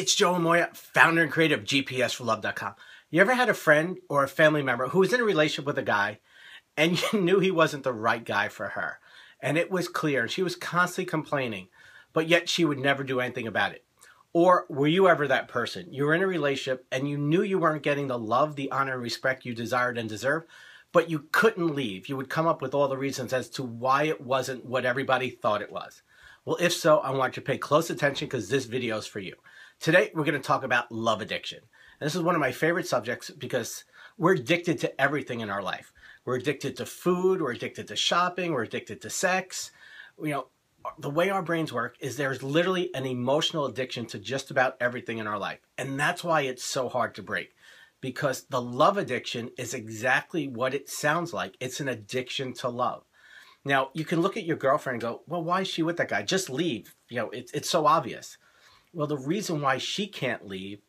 it's Joe Amoia, founder and creator of GPSforlove.com. You ever had a friend or a family member who was in a relationship with a guy and you knew he wasn't the right guy for her? And it was clear. She was constantly complaining, but yet she would never do anything about it. Or were you ever that person? You were in a relationship and you knew you weren't getting the love, the honor, and respect you desired and deserved, but you couldn't leave. You would come up with all the reasons as to why it wasn't what everybody thought it was. Well, if so, I want you to pay close attention because this video is for you. Today, we're going to talk about love addiction. And this is one of my favorite subjects because we're addicted to everything in our life. We're addicted to food, we're addicted to shopping, we're addicted to sex. You know, the way our brains work is there's literally an emotional addiction to just about everything in our life. And that's why it's so hard to break. Because the love addiction is exactly what it sounds like. It's an addiction to love. Now, you can look at your girlfriend and go, well, why is she with that guy? Just leave. You know, it's so obvious. Well, the reason why she can't leave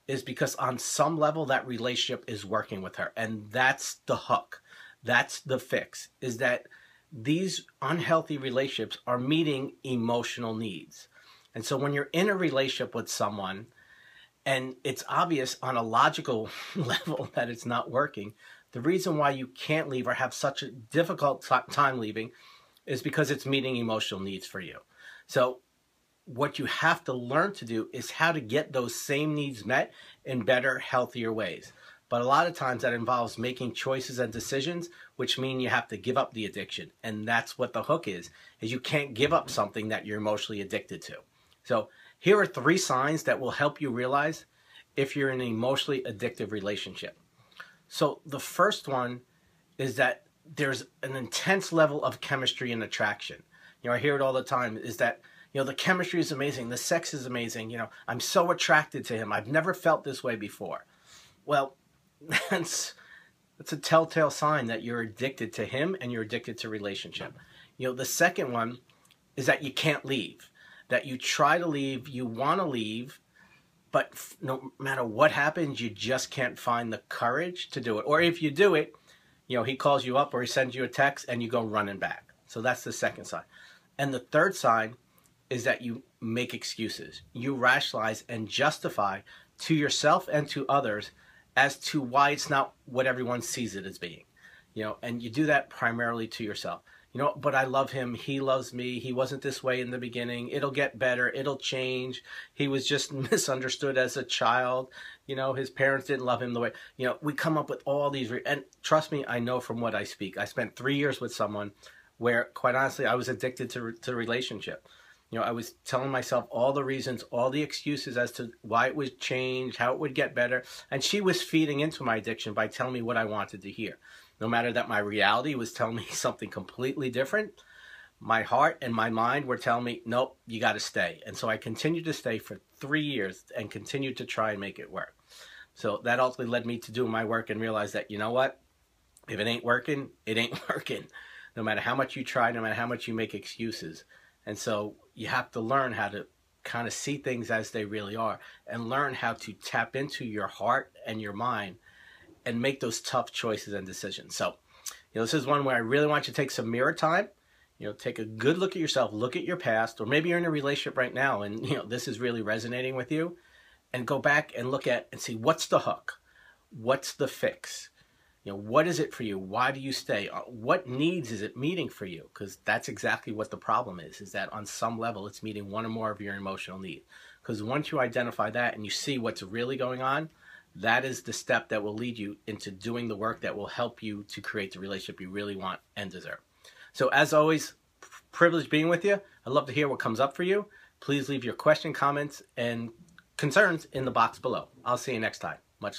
is because on some level that relationship is working with her. And that's the hook. That's the fix, is that these unhealthy relationships are meeting emotional needs. And so when you're in a relationship with someone and it's obvious on a logical level that it's not working, the reason why you can't leave or have such a difficult time leaving is because it's meeting emotional needs for you. So what you have to learn to do is how to get those same needs met in better, healthier ways. But a lot of times that involves making choices and decisions, which mean you have to give up the addiction. And that's what the hook is you can't give up something that you're emotionally addicted to. So here are 3 signs that will help you realize if you're in an emotionally addictive relationship. So the first one is that there's an intense level of chemistry and attraction. You know, I hear it all the time, is that, you know, the chemistry is amazing, the sex is amazing, you know, I'm so attracted to him, I've never felt this way before. Well, that's a telltale sign that you're addicted to him and you're addicted to relationship. You know, the second one is that you can't leave, that you try to leave, you want to leave, but no matter what happens, you just can't find the courage to do it. Or if you do it, you know, he calls you up or he sends you a text and you go running back. So that's the second sign. And the third sign is that you make excuses. You rationalize and justify to yourself and to others as to why it's not what everyone sees it as being. You know, and you do that primarily to yourself. You know, but I love him, he loves me, he wasn't this way in the beginning, it'll get better, it'll change, he was just misunderstood as a child, you know, his parents didn't love him the way, you know, we come up with all these, and trust me, I know from what I speak. I spent 3 years with someone where, quite honestly, I was addicted to the relationship. You know, I was telling myself all the reasons, all the excuses as to why it would change, how it would get better, and she was feeding into my addiction by telling me what I wanted to hear. No matter that my reality was telling me something completely different, my heart and my mind were telling me, nope, you got to stay. And so I continued to stay for 3 years and continued to try and make it work. So that ultimately led me to do my work and realize that, you know what? If it ain't working, it ain't working. No matter how much you try, no matter how much you make excuses. And so you have to learn how to kind of see things as they really are and learn how to tap into your heart and your mind and make those tough choices and decisions. So, you know, this is one where I really want you to take some mirror time, you know, take a good look at yourself, look at your past, or maybe you're in a relationship right now and, you know, this is really resonating with you, and go back and look at and see what's the hook, what's the fix, you know, what is it for you? Why do you stay? What needs is it meeting for you? Because that's exactly what the problem is that on some level it's meeting one or more of your emotional needs. Because once you identify that and you see what's really going on, that is the step that will lead you into doing the work that will help you to create the relationship you really want and deserve. So as always, privileged being with you. I'd love to hear what comes up for you. Please leave your question, comments, and concerns in the box below. I'll see you next time. Much love.